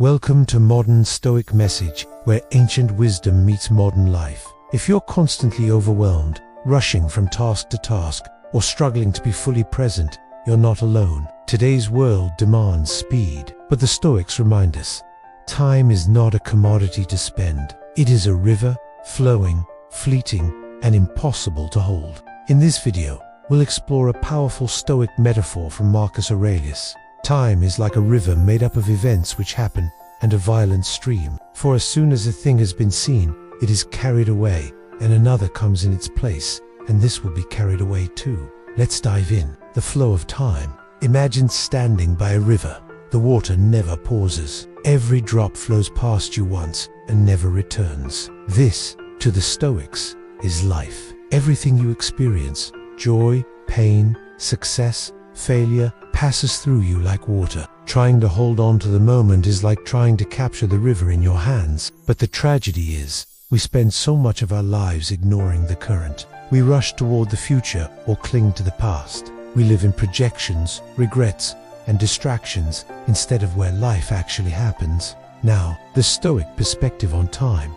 Welcome to Modern Stoic Message, where ancient wisdom meets modern life. If you're constantly overwhelmed, rushing from task to task, or struggling to be fully present, you're not alone. Today's world demands speed, but the Stoics remind us, time is not a commodity to spend. It is a river, flowing, fleeting, and impossible to hold. In this video, we'll explore a powerful Stoic metaphor from Marcus Aurelius. Time is like a river made up of events which happen, and a violent stream. For as soon as a thing has been seen, it is carried away, and another comes in its place, and this will be carried away too. Let's dive in. The flow of time. Imagine standing by a river. The water never pauses. Every drop flows past you once and never returns. This, to the Stoics, is life. Everything you experience, joy, pain, success, failure, passes through you like water. Trying to hold on to the moment is like trying to capture the river in your hands. But the tragedy is, we spend so much of our lives ignoring the current. We rush toward the future or cling to the past. We live in projections, regrets, and distractions instead of where life actually happens. Now, the Stoic perspective on time.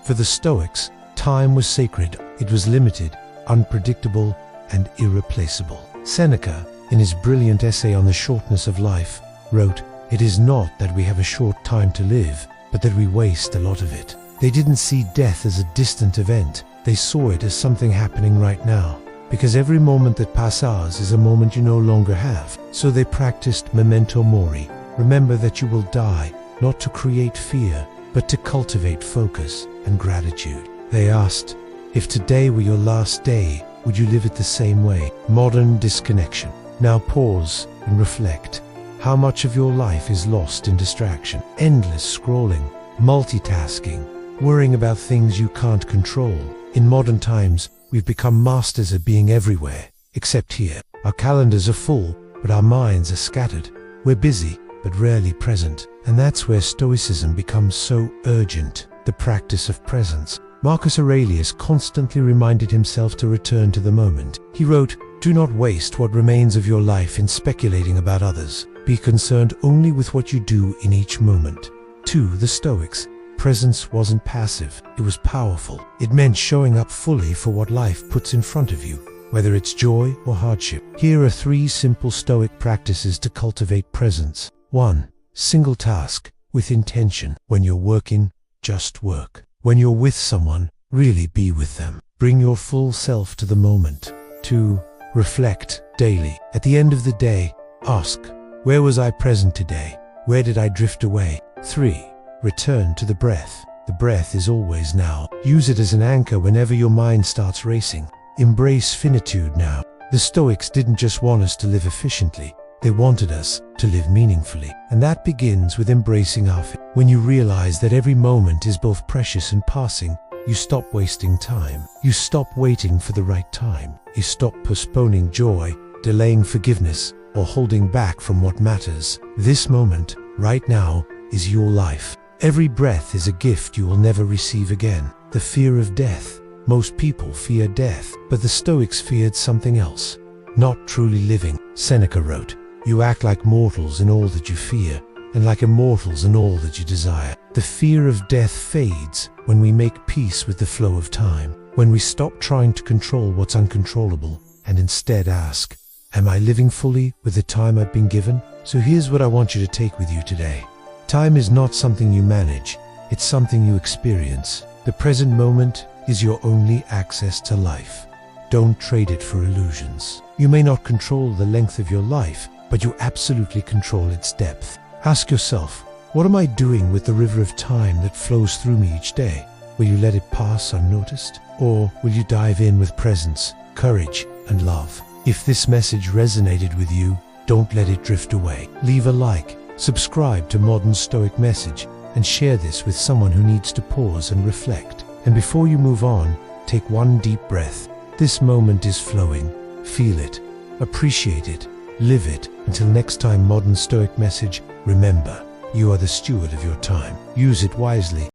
For the Stoics, time was sacred. It was limited, unpredictable, and irreplaceable. Seneca, in his brilliant essay on the shortness of life, wrote, "It is not that we have a short time to live, but that we waste a lot of it." They didn't see death as a distant event. They saw it as something happening right now, because every moment that passes is a moment you no longer have. So they practiced memento mori. Remember that you will die, not to create fear, but to cultivate focus and gratitude. They asked, if today were your last day, would you live it the same way? Modern disconnection. Now pause and reflect. How much of your life is lost in distraction? Endless scrolling, multitasking, worrying about things you can't control. In modern times, we've become masters at being everywhere, except here. Our calendars are full, but our minds are scattered. We're busy, but rarely present. And that's where Stoicism becomes so urgent, the practice of presence. Marcus Aurelius constantly reminded himself to return to the moment. He wrote, "Do not waste what remains of your life in speculating about others. Be concerned only with what you do in each moment." To the Stoics, presence wasn't passive, it was powerful. It meant showing up fully for what life puts in front of you, whether it's joy or hardship. Here are 3 simple Stoic practices to cultivate presence. 1. Single task, with intention. When you're working, just work. When you're with someone, really be with them. Bring your full self to the moment. 2. Reflect daily. At the end of the day, ask, where was I present today? Where did I drift away? 3. Return to the breath. The breath is always now. Use it as an anchor whenever your mind starts racing. Embrace finitude now. The Stoics didn't just want us to live efficiently, they wanted us to live meaningfully. And that begins with embracing our When you realize that every moment is both precious and passing, you stop wasting time. You stop waiting for the right time. You stop postponing joy, delaying forgiveness, or holding back from what matters. This moment, right now, is your life. Every breath is a gift you will never receive again. The fear of death. Most people fear death, but the Stoics feared something else. Not truly living. Seneca wrote, "You act like mortals in all that you fear, and like immortals in all that you desire." The fear of death fades when we make peace with the flow of time, when we stop trying to control what's uncontrollable, and instead ask, am I living fully with the time I've been given? So here's what I want you to take with you today. Time is not something you manage, it's something you experience. The present moment is your only access to life. Don't trade it for illusions. You may not control the length of your life, but you absolutely control its depth. Ask yourself, what am I doing with the river of time that flows through me each day? Will you let it pass unnoticed? Or will you dive in with presence, courage, and love? If this message resonated with you, don't let it drift away. Leave a like, subscribe to Modern Stoic Message, and share this with someone who needs to pause and reflect. And before you move on, take one deep breath. This moment is flowing. Feel it, appreciate it, live it. Until next time, Modern Stoic Message, remember, you are the steward of your time. Use it wisely.